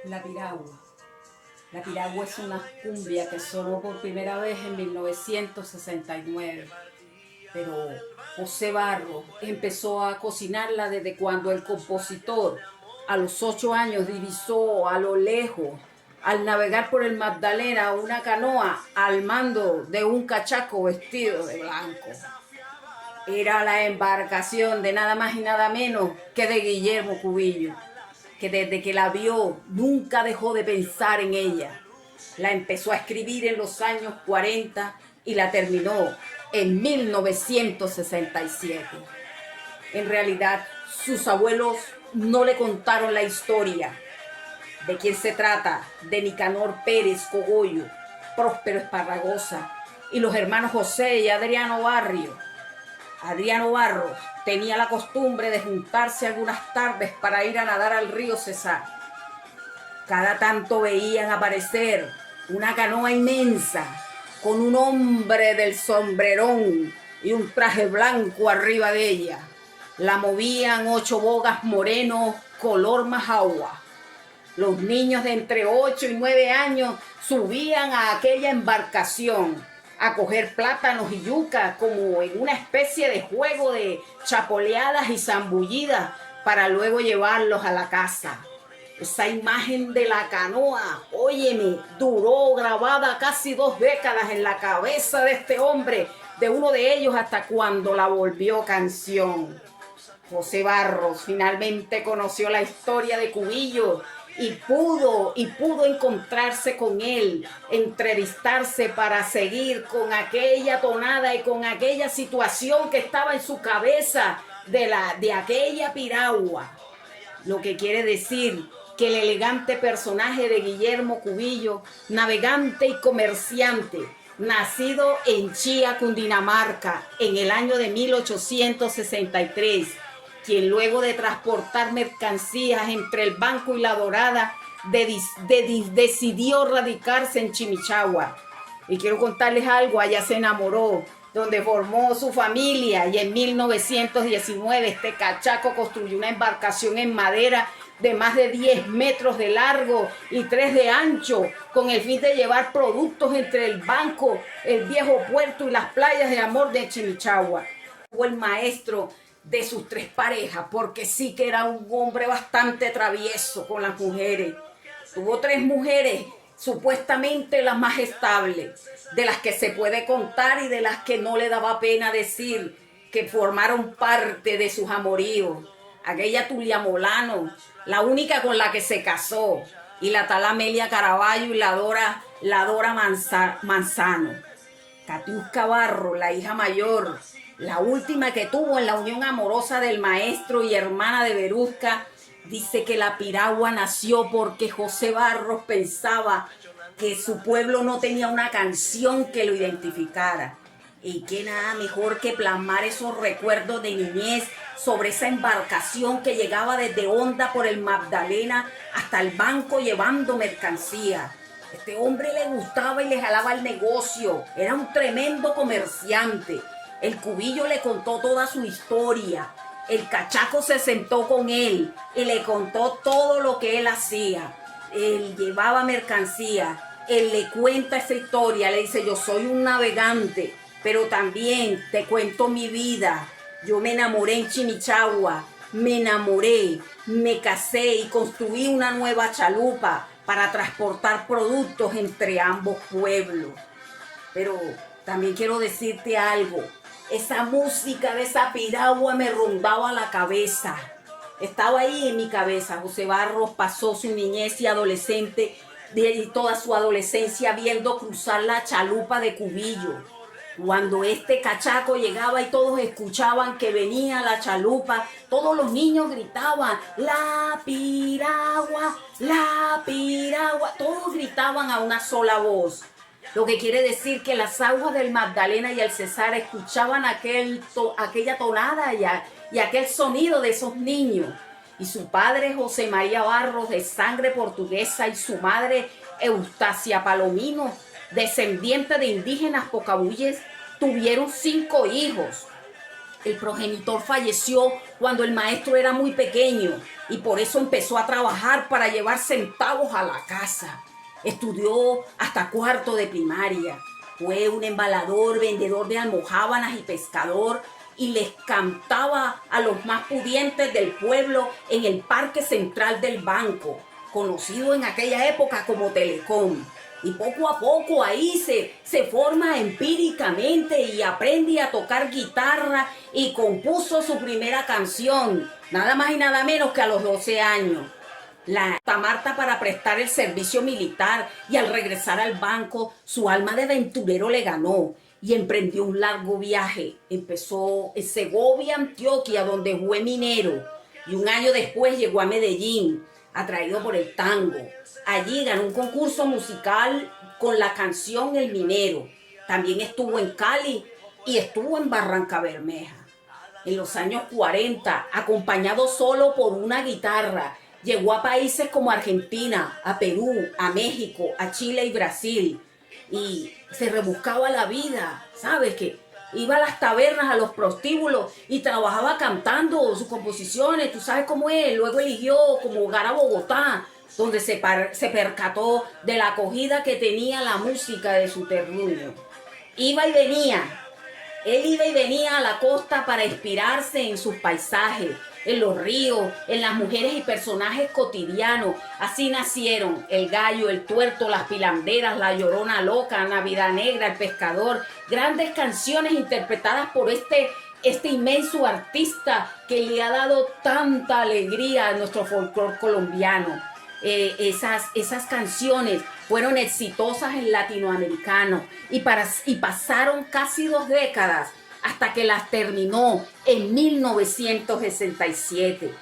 La piragua. La piragua es una cumbia que sonó por primera vez en 1969, pero José Barros empezó a cocinarla desde cuando el compositor a los 8 años divisó a lo lejos, al navegar por el Magdalena, una canoa al mando de un cachaco vestido de blanco. Era la embarcación de nada más y nada menos que de Guillermo Cubillo, que desde que la vio nunca dejó de pensar en ella. La empezó a escribir en los años 40 y la terminó en 1967. En realidad, sus abuelos no le contaron la historia. ¿De quién se trata? De Nicanor Pérez Cogollo, Próspero Esparragosa y los hermanos José y Adriano Barrio. Adriano Barros tenía la costumbre de juntarse algunas tardes para ir a nadar al río Cesar. Cada tanto veían aparecer una canoa inmensa con un hombre del sombrerón y un traje blanco arriba de ella. La movían 8 bogas morenos color majagua. Los niños de entre 8 y 9 años subían a aquella embarcación a coger plátanos y yuca como en una especie de juego de chapoleadas y zambullidas para luego llevarlos a la casa. Esa imagen de la canoa, óyeme, duró grabada casi 2 décadas en la cabeza de este hombre, de uno de ellos hasta cuando la volvió canción. José Barros finalmente conoció la historia de Cubillo y pudo encontrarse con él, entrevistarse para seguir con aquella tonada y con aquella situación que estaba en su cabeza de aquella piragua. Lo que quiere decir que el elegante personaje de Guillermo Cubillo, navegante y comerciante, nacido en Chía, Cundinamarca, en el año de 1863, quien luego de transportar mercancías entre el Banco y La Dorada, decidió radicarse en Chimichagua. Y quiero contarles algo, allá se enamoró, donde formó su familia, y en 1919 este cachaco construyó una embarcación en madera de más de 10 metros de largo y 3 de ancho, con el fin de llevar productos entre el Banco, el viejo puerto y las playas de amor de Chimichagua. Fue el maestro de sus 3 parejas, porque sí que era un hombre bastante travieso con las mujeres. Tuvo 3 mujeres, supuestamente las más estables, de las que se puede contar y de las que no le daba pena decir que formaron parte de sus amoríos. Aquella Tulia Molano, la única con la que se casó, y la tal Amelia Caraballo y la Dora Manzano. Catiusca Barro, la hija mayor, la última que tuvo en la unión amorosa del maestro y hermana de Berusca, dice que la piragua nació porque José Barros pensaba que su pueblo no tenía una canción que lo identificara. Y que nada mejor que plasmar esos recuerdos de niñez sobre esa embarcación que llegaba desde Honda por el Magdalena hasta el Banco llevando mercancía. Este hombre le gustaba y le jalaba el negocio, era un tremendo comerciante. El Cubillo le contó toda su historia. El cachaco se sentó con él y le contó todo lo que él hacía. Él llevaba mercancía, él le cuenta esa historia, le dice: yo soy un navegante, pero también te cuento mi vida. Yo me enamoré en Chimichagua, me enamoré, me casé y construí una nueva chalupa para transportar productos entre ambos pueblos. Pero también quiero decirte algo. Esa música de esa piragua me rondaba la cabeza. Estaba ahí en mi cabeza. José Barros pasó su niñez y toda su adolescencia viendo cruzar la chalupa de Cubillo. Cuando este cachaco llegaba y todos escuchaban que venía la chalupa, todos los niños gritaban: ¡la piragua! ¡La piragua! Todos gritaban a una sola voz. Lo que quiere decir que las aguas del Magdalena y el Cesar escuchaban aquella tonada y aquel sonido de esos niños. Y su padre José María Barros, de sangre portuguesa, y su madre Eustacia Palomino, descendiente de indígenas pocabuyes, tuvieron 5 hijos. El progenitor falleció cuando el maestro era muy pequeño y por eso empezó a trabajar para llevar centavos a la casa. Estudió hasta cuarto de primaria. Fue un embalador, vendedor de almojábanas y pescador, y les cantaba a los más pudientes del pueblo en el parque central del banco, conocido en aquella época como Telecom. Y poco a poco ahí se forma empíricamente y aprende a tocar guitarra y compuso su primera canción, nada más y nada menos que a los 12 años. La Marta para prestar el servicio militar, y al regresar al banco su alma de aventurero le ganó y emprendió un largo viaje. Empezó en Segovia, Antioquia, donde fue minero, y un año después llegó a Medellín, atraído por el tango. Allí ganó un concurso musical con la canción El Minero. También estuvo en Cali y estuvo en Barranca Bermeja. En los años 40, acompañado solo por una guitarra, llegó a países como Argentina, a Perú, a México, a Chile y Brasil. Y se rebuscaba la vida, ¿sabes? Que iba a las tabernas, a los prostíbulos y trabajaba cantando sus composiciones. Tú sabes cómo es. Luego eligió como hogar a Bogotá, donde se percató de la acogida que tenía la música de su terruño. Iba y venía. Él iba y venía a la costa para inspirarse en sus paisajes, en los ríos, en las mujeres y personajes cotidianos. Así nacieron El Gallo, El Tuerto, Las Pilanderas, La Llorona Loca, Navidad Negra, El Pescador. Grandes canciones interpretadas por este inmenso artista que le ha dado tanta alegría a nuestro folclore colombiano. Esas canciones fueron exitosas en latinoamericano y pasaron casi 2 décadas hasta que las terminó en 1967.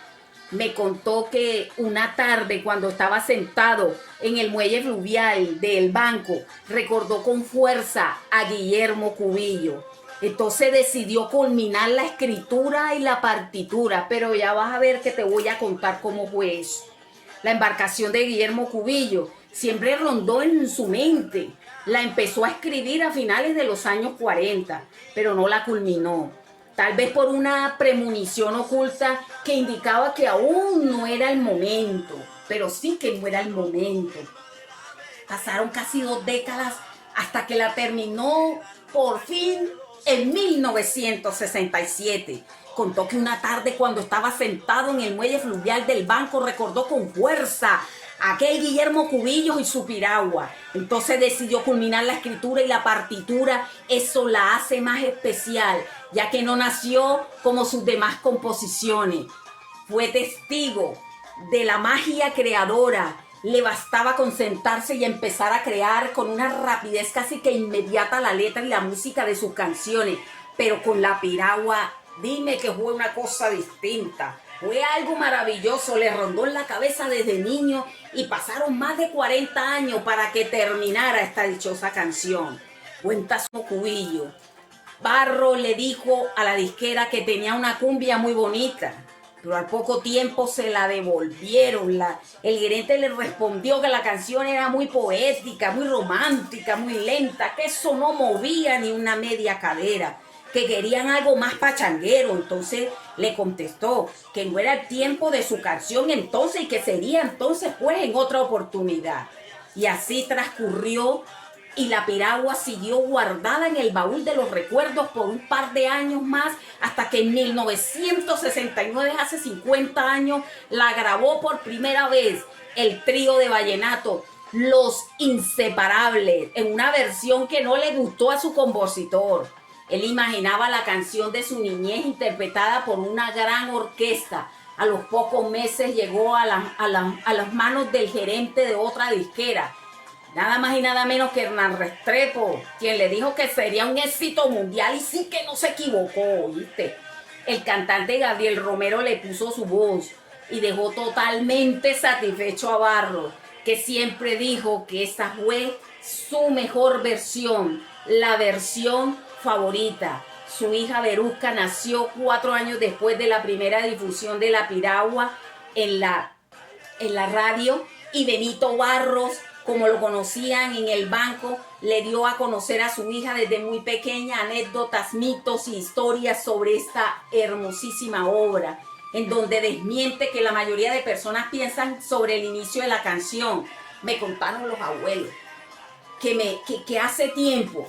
Me contó que una tarde, cuando estaba sentado en el muelle fluvial del banco, recordó con fuerza a Guillermo Cubillo. Entonces decidió culminar la escritura y la partitura, pero ya vas a ver que te voy a contar cómo fue eso. La embarcación de Guillermo Cubillo siempre rondó en su mente. La empezó a escribir a finales de los años 40, pero no la culminó. Tal vez por una premonición oculta que indicaba que aún no era el momento, pero sí que no era el momento. Pasaron casi 2 décadas hasta que la terminó por fin en 1967. Contó que una tarde, cuando estaba sentado en el muelle fluvial del banco, recordó con fuerza a aquel Guillermo Cubillos y su piragua. Entonces decidió culminar la escritura y la partitura. Eso la hace más especial, ya que no nació como sus demás composiciones. Fue testigo de la magia creadora. Le bastaba concentrarse y empezar a crear con una rapidez casi que inmediata la letra y la música de sus canciones. Pero con la piragua, dime que fue una cosa distinta. Fue algo maravilloso, le rondó en la cabeza desde niño y pasaron más de 40 años para que terminara esta dichosa canción. Cuenta su Cubillo. Barro le dijo a la disquera que tenía una cumbia muy bonita, pero al poco tiempo se la devolvieron. El gerente le respondió que la canción era muy poética, muy romántica, muy lenta, que eso no movía ni una media cadera, que querían algo más pachanguero. Entonces le contestó que no era el tiempo de su canción entonces y que sería entonces pues en otra oportunidad. Y así transcurrió y la piragua siguió guardada en el baúl de los recuerdos por un par de años más, hasta que en 1969, hace 50 años, la grabó por primera vez el trío de vallenato Los Inseparables, en una versión que no le gustó a su compositor. Él imaginaba la canción de su niñez interpretada por una gran orquesta. A los pocos meses llegó a las manos del gerente de otra disquera, nada más y nada menos que Hernán Restrepo, quien le dijo que sería un éxito mundial, y sí que no se equivocó, ¿viste? El cantante Gabriel Romero le puso su voz y dejó totalmente satisfecho a Barro, que siempre dijo que esa fue su mejor versión, la versión favorita. Su hija Verusca nació 4 años después de la primera difusión de la piragua en la radio, y Benito Barros como lo conocían en el banco, le dio a conocer a su hija desde muy pequeña anécdotas, mitos y historias sobre esta hermosísima obra, en donde desmiente que la mayoría de personas piensan sobre el inicio de la canción. Me contaron los abuelos que hace tiempo,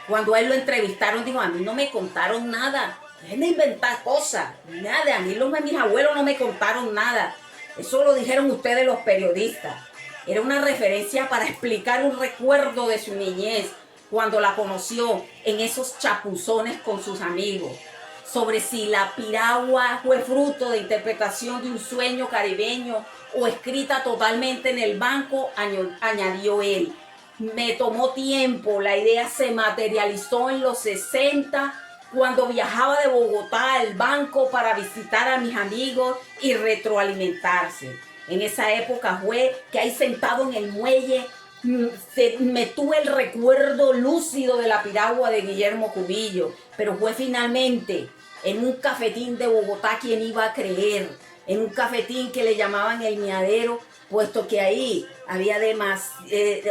cuando a él lo entrevistaron, dijo, a mí no me contaron nada, dejen de inventar cosas, nada, a mí mis abuelos no me contaron nada, eso lo dijeron ustedes los periodistas. Era una referencia para explicar un recuerdo de su niñez, cuando la conoció en esos chapuzones con sus amigos. Sobre si la piragua fue fruto de interpretación de un sueño caribeño o escrita totalmente en el banco, añadió él. Me tomó tiempo, la idea se materializó en los 60, cuando viajaba de Bogotá al banco para visitar a mis amigos y retroalimentarse. En esa época fue que ahí sentado en el muelle me tuve el recuerdo lúcido de la piragua de Guillermo Cubillo, pero fue finalmente en un cafetín de Bogotá, quien iba a creer, en un cafetín que le llamaban El Miadero, puesto que ahí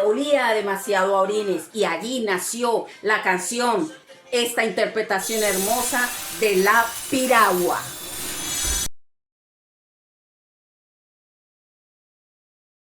olía demasiado a orines, y allí nació la canción, esta interpretación hermosa de La Piragua.